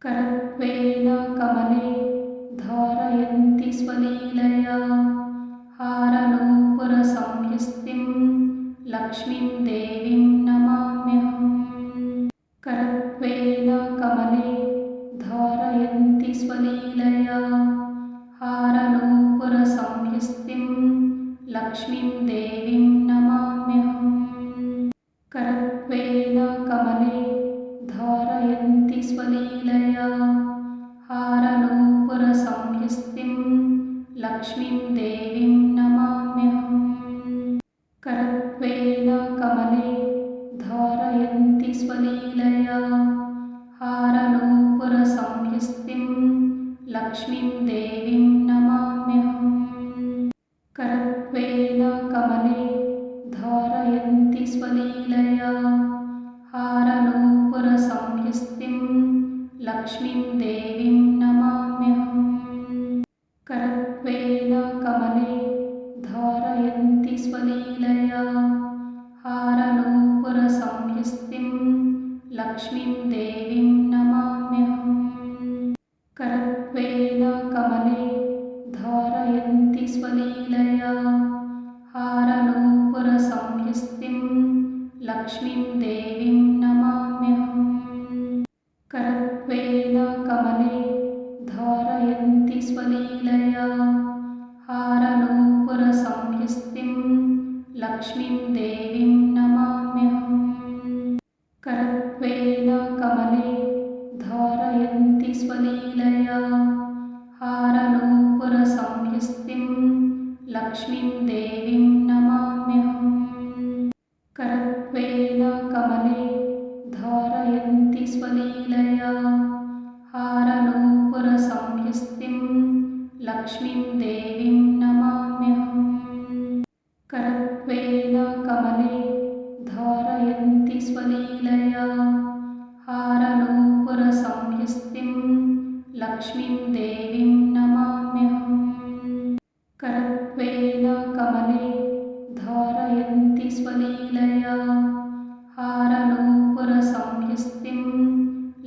करत्वेन कमले धारयन्ति स्वलीलया हारनूपुरसंयुक्तिं लक्ष्मीं देवीं नमाम्यहम्। करत्वेन कमले धारयन्ति स्वलीलया हारनूपुरसंयुक्तिं लक्ष्मीं देवीं नमाम्यहम्। करत्वेन कमले धारयन्ति स्वलीलया हारनूपुरसंयुक्तिं लक्ष्मीं देवीं नमाम्यहम्। करत्वेन कमले धारयन्ति स्वलीलया हारनूपुरसंयुक्तिं लक्ष्मीं देवीं नमाम्यहम्। करत्वेन कमले धारयन्ति स्वलीलया हारनूपुरसंयुक्तिं लक्ष्मीं देवीं नमाम्यहम्। करत्वेन कमले धारयन्ति स्वलीलया हारनूपुरसंयुक्तिं लक्ष्मीं देवीं नमाम्यहम्। करत्वेन कमले धारयन्ति स्वलीलया हारनूपुरसंयुक्तिं लक्ष्मीं देवीं नमाम्यहम्। करत्वेन कमले धारयन्ति स्वलीलया हारनूपुरसंयुक्तिं लक्ष्मीं देवीं नमाम्यहम्। करत्वेन कमले धारयन्ति स्वलीलया हारनूपुरसंयुक्तिं लक्ष्मीं देवीं नमाम्यहम्। करत्वेन कमले धारयन्ति स्वलीलया हारनूपुरसंयुक्तिं लक्ष्मीं देवीं नमाम्यहम्। करत्वेन कमले धारयन्ति स्वलीलया हारनूपुरसंयुक्तिं लक्ष्मीं देवीं नमाम्यहम्। करत्वेन कमले धारयन्ति स्वलीलया हारनूपुरसंयुक्तिं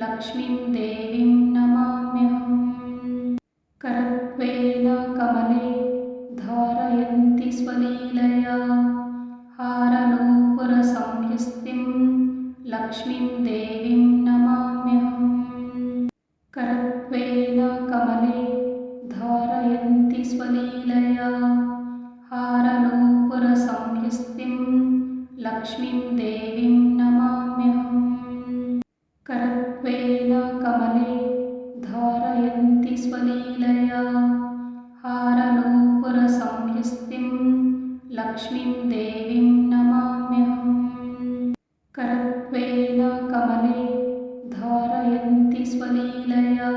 लक्ष्मीं देवीं नमाम्यहम्। करत्वेन कमले धारयन्ति स्वलीलया हारनूपुरसंयुक्तिं लक्ष्मीं देवीं नमाम्यहम्। करत्वेन कमले धारयन्ति स्वलीलया हारनूपुरसंयुक्तिं लक्ष्मीं देवीं नमाम्यहम्। करत्वेन कमले धारयन्ति स्वलीलया हारनूपुरसंयुक्तिं लक्ष्मीं देवीं नमाम्यहम्। करत्वेन कमले धारयन्ति स्वलीलया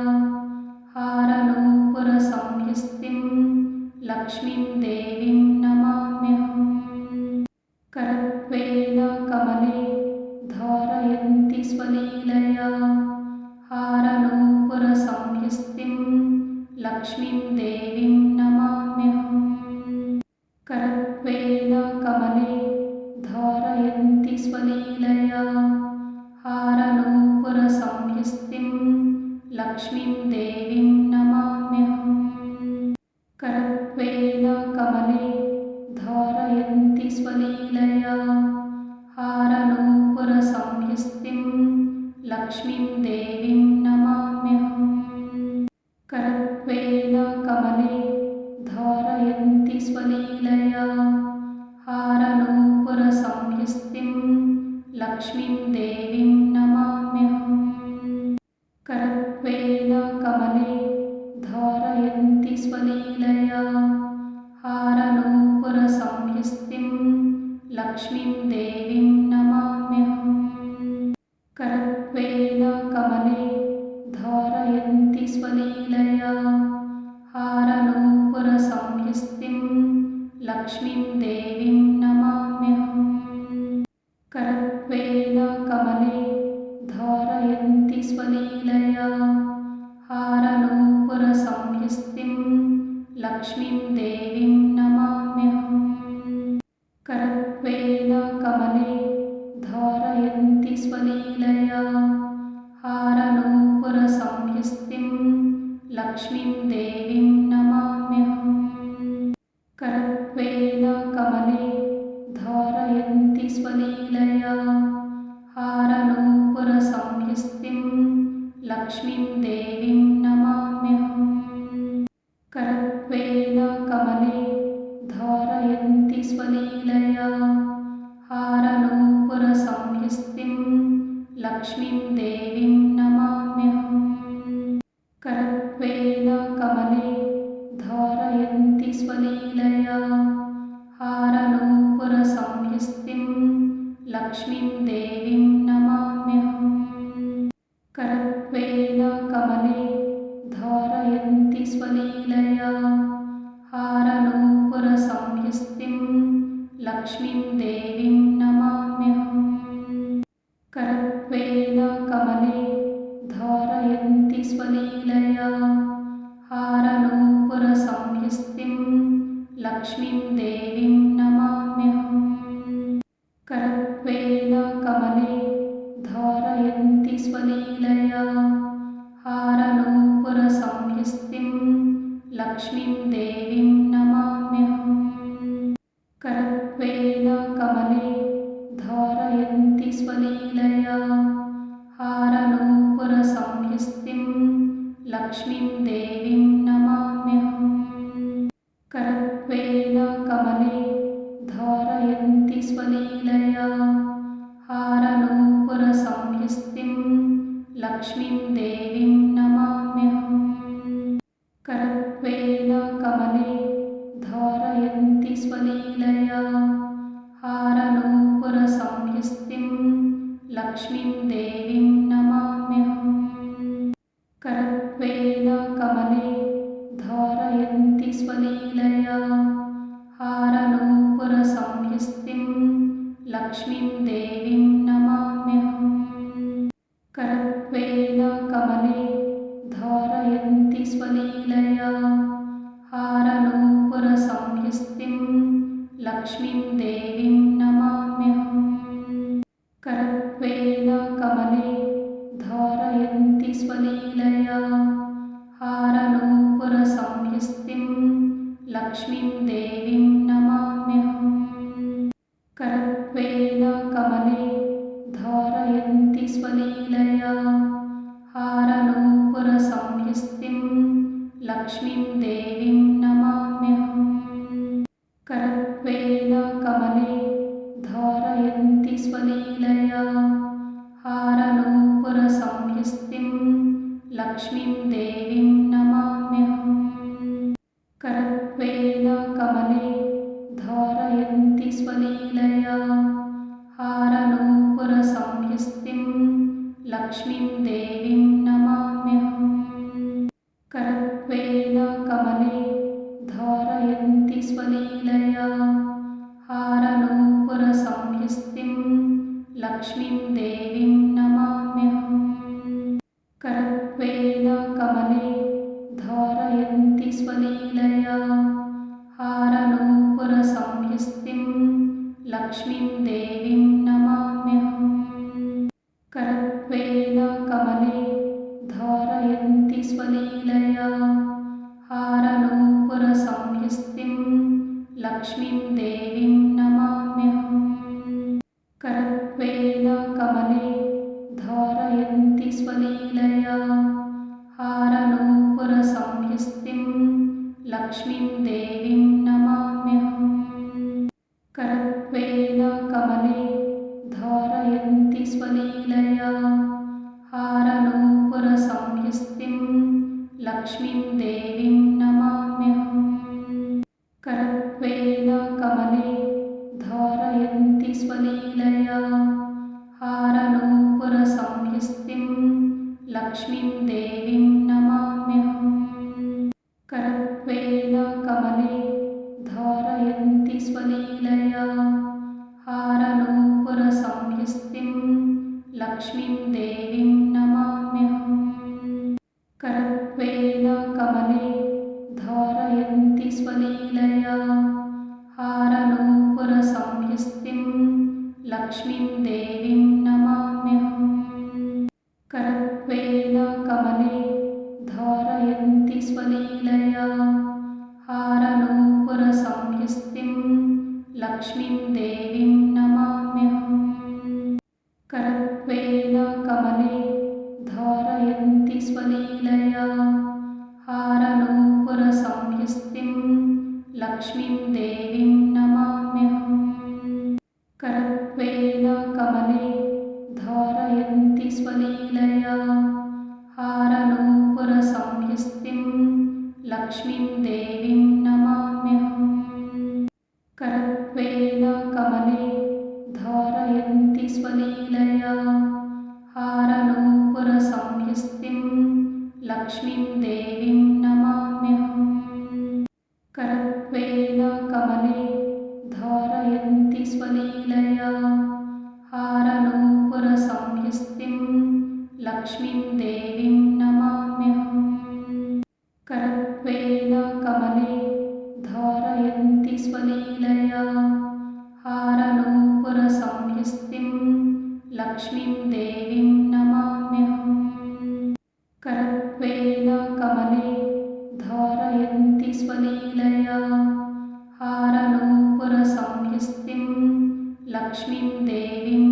हारनूपुरसंयुक्तिं लक्ष्मीं देवीं नमाम्यहम्। करत्वेन कमले धारयन्ति स्वलीलया हारनूपुरसंयुक्तिं लक्ष्मीं देवीं नमाम्यहम्। करत्वेन कमले धारयन्ति स्वलीलया हारनूपुरसंयुक्तिं लक्ष्मीं देवीं नमाम्यहम्। करत्वेन कमले धारयन्ति स्वलीलया हारनूपुरसंयुक्तिं लक्ष्मीं देवीं नमाम्यहम्। करत्वेन कमले धारयन्ति स्वलीलया हारनूपुरसंयुक्तिं लक्ष्मीं देवीं नमाम्यहम्। करत्वेन कमले धारयन्ति स्वलीलया हारनूपुरसंयुक्तिं लक्ष्मीं देवीं नमाम्यहम्। करत्वेन कमले धारयन्ति स्वलीलया हारनूपुरसंयुक्तिं लक्ष्मीं देवीं नमाम्यहम्। करत्वेन कमले धारयन्ति स्वलीलया हारनूपुरसंयुक्तिं लक्ष्मीं देवीं नमाम्यहम्। करत्वेन कमले धारयन्ति स्वलीलया हारनूपुरसंयुक्तिं लक्ष्मीं देवीं नमाम्यहम्। करत्वेन कमले धारयन्ति स्वलीलया हारनूपुरसंयुक्तिं लक्ष्मीं देवीं नमाम्यहम्। करत्वेन कमले धारयन्ति स्वलीलया हारनूपुरसंयुक्तिं लक्ष्मीं देवीं नमाम्यहम्। करत्वेन कमले धारयन्ति स्वलीलया हारनूपुरसंयुक्तिं लक्ष्मीं देवीं नमाम्यहम्। करत्वेन कमले धारयन्ति स्वलीलया हारनूपुरसंयुक्तिं लक्ष्मीं देवीं नमाम्यहम्। करत्वेन कमले धारयन्ति स्वलीलया हारनूपुरसंयुक्तिं लक्ष्मीं देवीं नमाम्यहम्। करत्वेन कमले धारयन्ति स्वलीलया हारनूपुरसंयुक्तिं लक्ष्मीं देवीं नमाम्यहम्। करत्वेन कमले धारयन्ति स्वलीलया हारनूपुरसंयुक्तिं लक्ष्मीं देवीं नमाम्यहम्। करत्वेन कमले धारयन्ति स्वलीलया हारनूपुरसंयुक्तिं लक्ष्मीं देवीं नमाम्यहम्। करत्वेन कमले धारयन्ति स्वलीलया हारनूपुरसंयुक्तिं लक्ष्मीं देवीं नमाम्यहम्। करत्वेन कमले धारयन्ति स्वलीलया हारनूपुरसंयुक्तिं लक्ष्मीं देवीं नमाम्यहम्। करत्वेन कमले धारयन्ति स्वलीलया हारनूपुरसंयुक्तिं लक्ष्मीं देवीं नमाम्यहम्। करत्वेन कमले धारयन्ति स्वलीलया हारनूपुरसंयुक्तिं लक्ष्मीं देवीं नमाम्यहम्। करत्वेन कमले धारयन्ति स्वलीलया हारनूपुरसंयुक्तिं लक्ष्मीं देवीं नमाम्यहम्। करत्वेन कमले धारयन्ति स्वलीलया हारनूपुरसंयुक्तिं लक्ष्मीं देवीं नमाम्यहम्। करत्वेन कमले धारयन्ति स्वलीलया हारनूपुरसंयुक्तिं लक्ष्मीं देवीं नमाम्यहम्। करत्वेन कमले धारयन्ति स्वलीलया हारनूपुरसंयुक्तिं लक्ष्मीं देवीं नमाम्यहम्। करत्वेन कमले धारयन्ति स्वलीलया हारनूपुरसंयुक्तिं लक्ष्मीं देवीं नमाम्यहम्। करत्वेन कमले धारयन्ति स्वलीलया हारनूपुरसंयुक्तिं लक्ष्मीं देवीं नमाम्यहम्। करत्वेन कमले धारयन्ति स्वलीलया हारनूपुरसंयुक्तिं लक्ष्मीं देवीं नमाम्यहम्। करत्वेन कमले धारयन्ति स्वलीलया हारनूपुरसंयुक्तिं लक्ष्मीं देवीं नमाम्यहम्। करत्वेन कमले धारयन्ति स्वलीलया हारनूपुरसंयुक्तिं लक्ष्मीं देवीं नमाम्यहम्। करत्वेन कमले धारयन्ति स्वलीलया हारनूपुरसंयुक्तिं लक्ष्मीं देवीं नमाम्यहम्। करत्वेन कमले धारयन्ति स्वलीलया हारनूपुरसंयुक्तिं लक्ष्मीं देवीं नमाम्यहम्। करत्वेन कमले धारयन्ति लक्ष्मीं देवीं नमाम्यहम्। करत्वेन कमले धारयन्ति स्वलीलया हारनूपुरसंयुक्तिं लक्ष्मीं देवीं नमाम्यहम्। करत्वेन कमले धारयन्ति स्वलीलया हारनूपुरसंयुक्तिं लक्ष्मीं देवीं नमाम्यहम्। करत्वेन कमले धारयन्ति स्वलीलया हारनूपुरसंयुक्तिं लक्ष्मीं देवीं नमाम्यहम्। करत्वेन कमले धारयन्ति स्वलीलया हारनूपुरसंयुक्तिं लक्ष्मीं देवीं नमाम्यहम्। करत्वेन कमले धारयन्ति स्वलीलया हारनूपुरसंयुक्तिं लक्ष्मीं देवीं